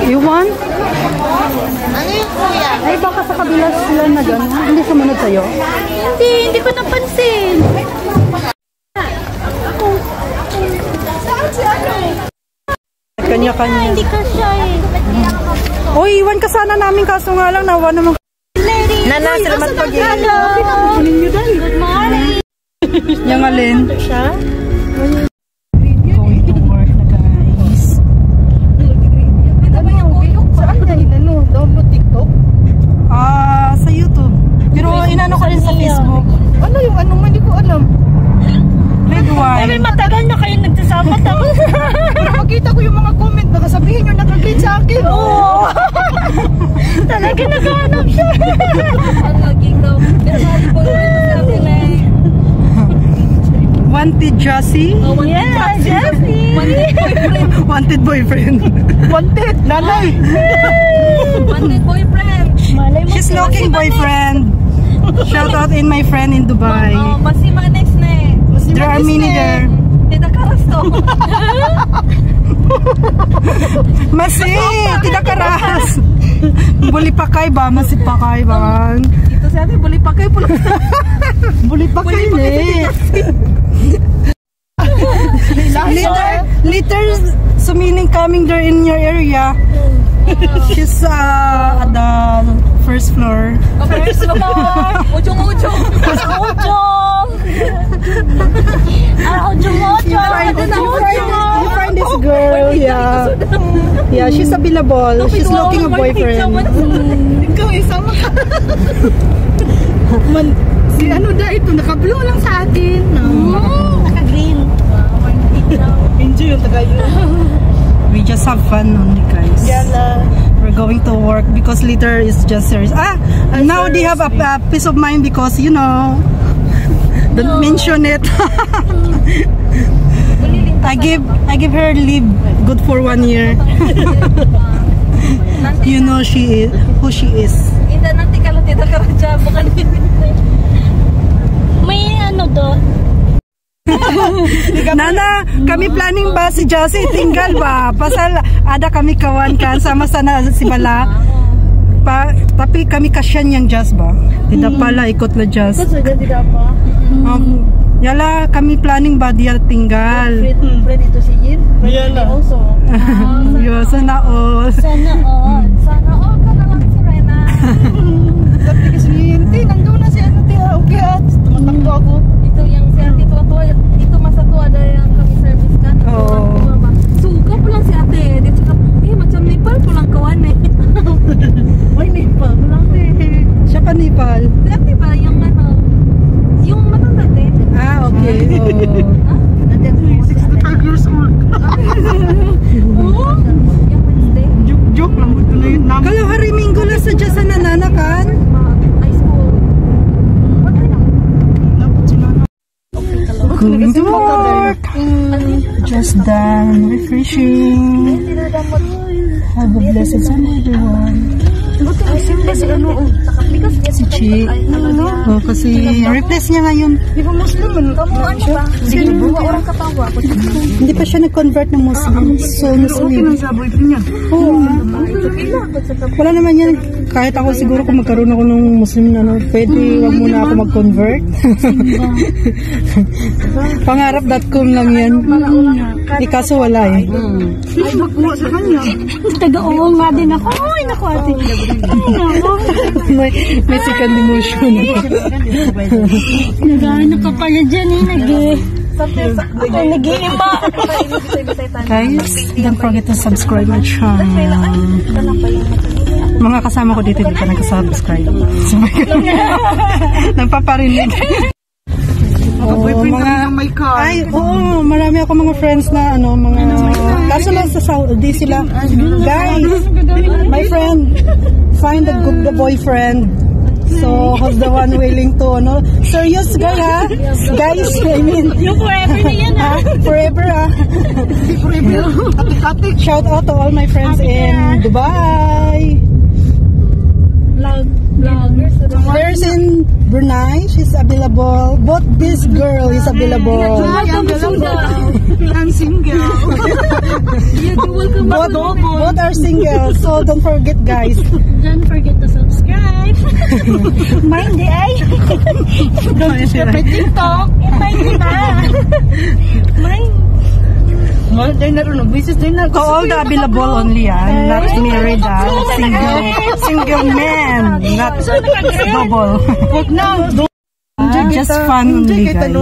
Iwan? Ano yung kuya? Ay, baka sa kabila sila na gano'n. Hindi sumunod sa'yo? Hindi ko napansin. Saan si ano? Kanya-kanya. Hindi ka siya eh. Uy, iwan ka sana namin kaso nga lang nawa naman. Nana, salamat pag-iwan. Good morning. Yang alin? Siya? Going to work na guys. Saan niya inano? Download TikTok? Sa YouTube. Pero inano ko rin sa Facebook. Ano yung ano man, hindi ko alam. Red wine. Ay, matagal na kayo nagsasama tapos. Pero makita ko yung mga comment, baka sabihin nyo nag-grade sa akin. Oo. Talaga naghahanap siya. Ang laging daw. Wanted Jessie? Yeah, Jessie. Wanted boyfriend. Wanted, nanay. Wanted boyfriend. She's looking boyfriend. Shout out in my friend in Dubai. Oh, Masimanex na eh. There are many there. Tidak karas to. Tidak karas. Buli pakay ba? Masipakay ba? Ito si ate, buli pakay pula. Buli pakay ne. Later, sumiling coming there in your area. She's at the first floor. First floor. Ujung-ujung. Ujung. You find this girl, yeah. Yeah, she's available. She's looking a boyfriend. Ikaw, isama ka. Si ano da ito, naka-blue lang sa akin. Naka-green. Enjoy yung tagay. We just have fun only, guys. We're going to work because later it's just serious. Now they have a peace of mind because, you know, don't mention it. I give her leave good for 1 year. You know she is who she is. Hindi nanti kalau tidak kerja bukan. May ano doon? Nana, kami planning ba si Jessie tinggal ba? Pasal ada kami kawan kan sama sana si Bala. Tapi kami kasihan yang Jazz ba? Tidak pala ikut le Jazz. Tidak apa. Yala kami planning ba dia tinggal. Friend itu si Yin. Yala. Also. Yo, sana all. Sana all. Sana all ka na lang si Rena. Tapi kasi hindi nandun na si ano tiya. Okay at tumatakbo ako. Ito yung si ate tua-tua. Ito masa tua ada yang kami service kan. Suka pulang si ate. Dia cakap, macam Nepal pulang kawan eh. Why Nepal? Pulang eh. Siya pa Nepal? Si ate ba yung ano? Yung matanda din. Okay. Nanti ako 65 years old. Oo. Yung Wednesday. Joke lang mo na yun. Kalau hari Minggo lang sa Jazz na nananakan. High school. Going to work. Just done. Refreshing. Have a blessed Sunday, everyone. Si Chi. Kasi replace niya ngayon. Di ba Muslim? Kamu ano ba? Sige, dua orang ketawa. Hindi pa siya nag-convert ng Muslim. So, Muslim. Wala naman yan. Kahit ako siguro kung magkaroon ako ng Muslim na pwede, wag muna ako mag-convert. Pangarap.com lang yan. Kaso wala eh. Magkuha sa kanya. Taga-oo nga din ako. Ay, naku ate. May second emotion. Nag-ano ka pala dyan eh. Nag-iiba. Guys, don't forget to subscribe my channel. Mga kasama ko dito hindi pa nag-subscribe. Nagpaparinig. Ay, oo, marami ako mga friends na kaso lang sa Saudi sila. Guys, my friend find a good boyfriend. So, who's the one willing to, serious guy, ha? Guys, I mean. Yung forever na yan, ha? Forever, ha? Shout out to all my friends in Dubai. There's in Brunei, she's available. Both this girl is available. I'm single. both are single, so don't forget, guys. Don't forget to subscribe. Mind the eye. Don't disturb TikTok. Mind the mind. To all the available only, not married, single men, not double. Just fun only, guys.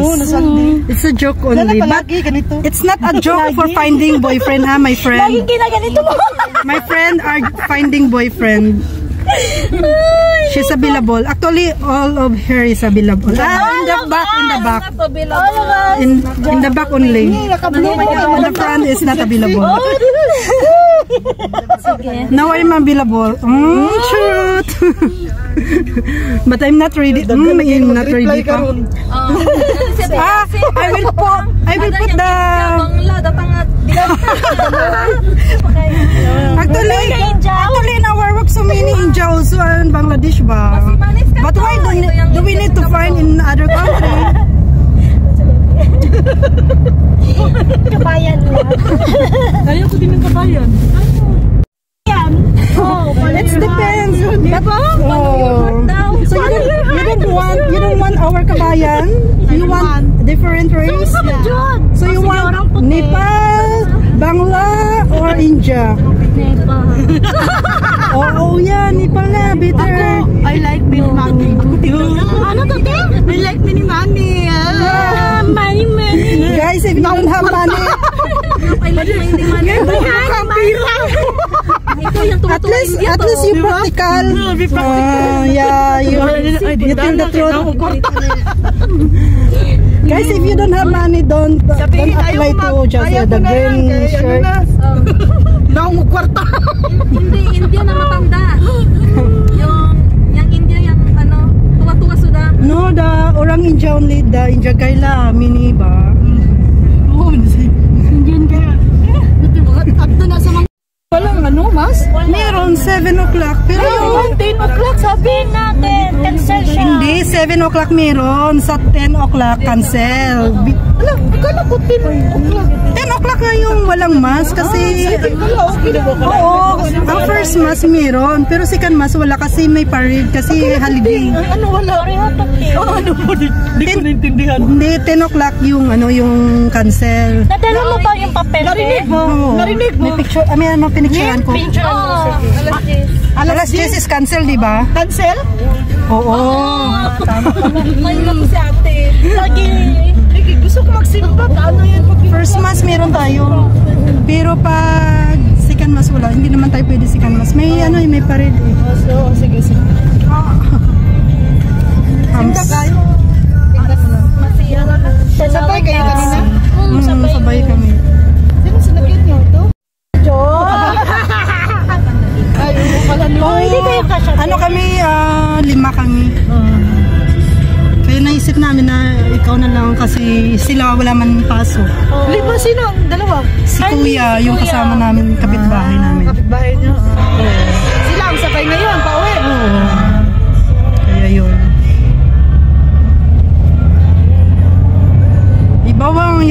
It's a joke only, but it's not a joke for finding boyfriend, ha, my friend. My friend are finding boyfriend. She's available. Actually, all of her is available. In the back. In the back only. In the front is not available. Now I'm available. Shoot. But I'm not ready. I'm not ready pa. I will put the. Actually, in our work, so many India also in Bangladesh ba? But why do we need to find in other country? Kabayan lang. Ayaw ko din ng kabayan. It depends. So you don't want our kabayan? You want different race? So you want Nepal, Bangla, or India? Nepal. Oh yeah, Nepal na, better. I like Mini Mani. Ano to, te? I like Mini Mani. Money. Guys, if you don't have money, I like Mini Mani. at least you practical. Yeah, you tell the truth. Guys, if you don't have money, don't apply to just the green shirt. Hindi India na matanda. Yung India, yung ano, tuwa-tuwa suda. No, the orang India only, the India Kaila, mini ba? Indian ka. Abdo na sa mga Walang ano, mas? Meron 7 o'clock. Pero yung 10 o'clock sabihin natin. Cancel siya. hindi, 7 o'clock meron. Sa 10 o'clock, cancel. Alam, akala ko 10 o'clock. 10 o'clock nga yung walang mas kasi... Oo, ang first mas meron. Pero second mas wala kasi may parade kasi holiday. Ano wala? Ano mo? Hindi ko naintindihan. Hindi, 10 o'clock yung ano yung cancel. Nadala mo ba yung papel? Narinig mo? Narinig mo? May picture, ano, pinicturean ko. Alas 10 is cancel, di ba? Cancel? Oo. Ngayon lang si ate. Lagi. Gusto ko magsimba. Ano yan? First mass meron tayo. Pero pag second mass wala. Hindi naman tayo pwede second mass. May ano, may parade eh. So, sige. Sabay kayo kanina? Sabay kami. Sino sinagyan nyo ito? Hindi kayo kasya. Ano kami, 5 kami. Kaya naisip namin na ikaw na lang kasi sila wala man pasok. 5 sino? Dalawa? Si Kuya, yung kasama namin, kapitbahay namin. Kapitbahay nyo? Sila ang sakay ngayon, pauwi. Oo. Kaya yun. Ibawang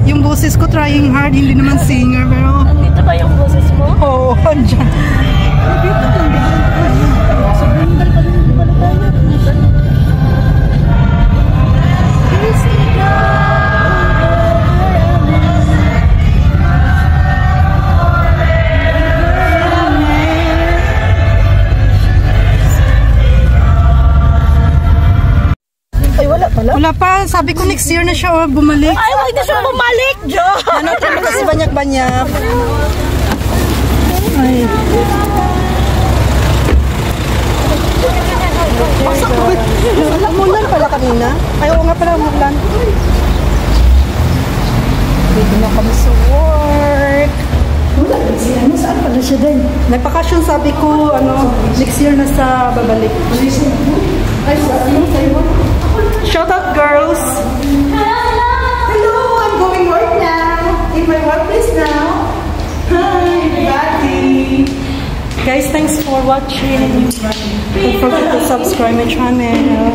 yung boses ko trying hard, hindi naman singer, pero... Andito ba yung boses mo? Oo, andyan. Wala pa. Sabi ko next year na siya bumalik. Ay, wag na siya bumalik, Jo! Ano ito na kasi banyak-banyak. Ay. Umulan pala kanina. Ay, oo nga pala, umulan. Dito na kami sa work. Ano, saan pala siya din? Nagpakasyon sabi ko, next year na sa babalik. Ay, sa'yo. Shout out, girls! Hello! I'm going work now. In my workplace now. Hi, everybody! Guys, thanks for watching. Don't forget to subscribe my channel.